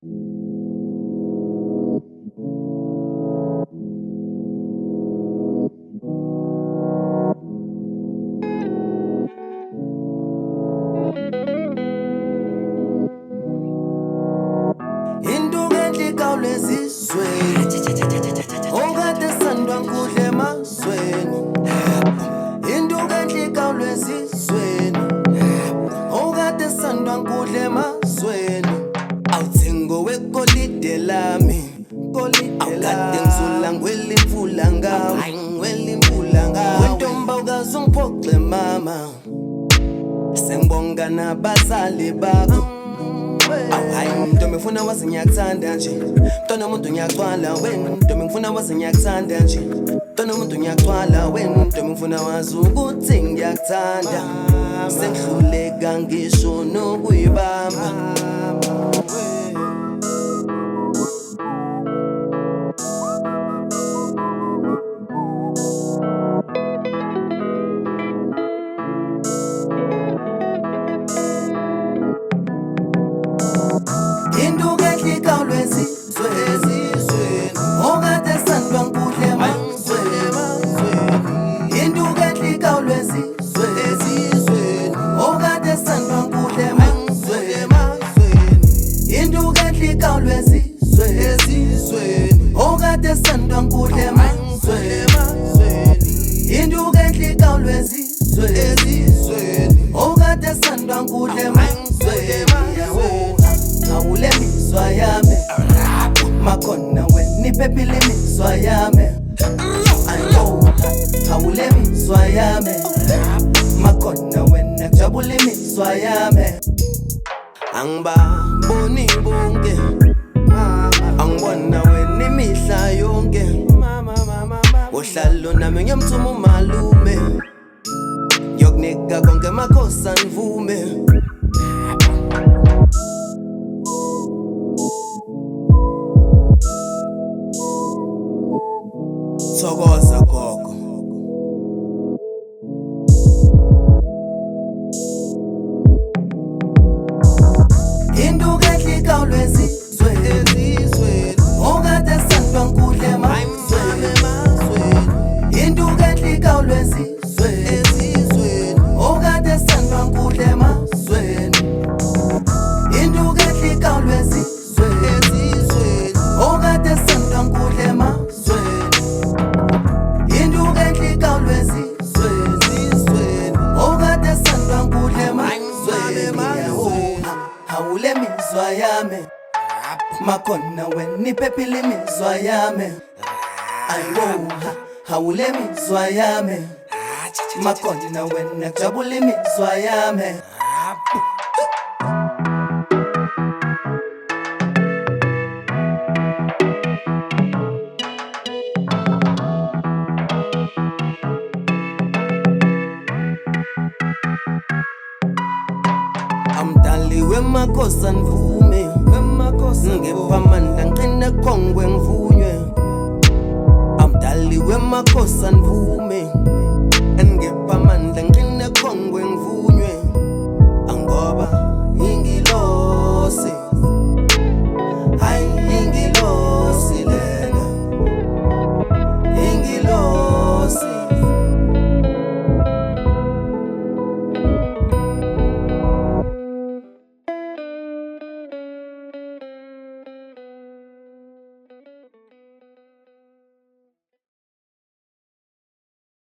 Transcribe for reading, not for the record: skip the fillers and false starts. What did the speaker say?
Indukendli kawulezizweni okade sandwa ngudle emazweni. Indukendli kawulezizweni okade sandwa ngudle emazweni. Awuthengo wegolide lami awukade ngizula ngwela imfula ngawe wentomba ukazungiphoxe mama sengibonga nabazali bakho. Hayi ntombi ngifuna wazi ngiyakuthanda nje mntwana umuntu ngiyagcwala wena ntombi ngifuna wazi ngiyakuthanda nje mntwana umuntu ngiyagcwala wena ntombi ngifuna wazi ukuthi ngiyakuthanda sengihluleka ngisho nokuyibamba. Indukendli kawulezizweni okade sandwa ngudle emazweni. Indukendli kawulezizweni okade sandwa ngudle emazweni. Indukendli kawulezizweni okade sandwa ngudle emazweni. Indukendli kawulezizweni okade sandwa ngudle emazweni. Hawule mizwa yami makhona wena iphephile imizwa yami. Ayo hawule mizwa yami makhona wena kujabule imizwa yami. Angibaboni bonke angibona wena imihla yonke ohlalo nami ngiyamthuma umalume ngiyokunika konke makhosi anivume. Thokoza gogo. Indukendli kawulezizweni okade sandwa ngudle emazweni. Indukendli kawulezizweni okade sandwa ngudle emazweni. Indukendli kawulezizweni okade sandwa ngudle emazweni. Indukendli kawulezizweni okade sandwa ngudle emazweni. Hawule mizwa yami makhona wena iphephile imizwa yami. Ayo hawule mizwa yami makhona wena kujabule imizwa yami. Amdali wemakhosi anivume ngipha amandla ngiqine khongwe ngivunywe. Amdali wemakhosi anivume ngipha amandla ngiqine khongwe ngivunywe. Angoba ingilosi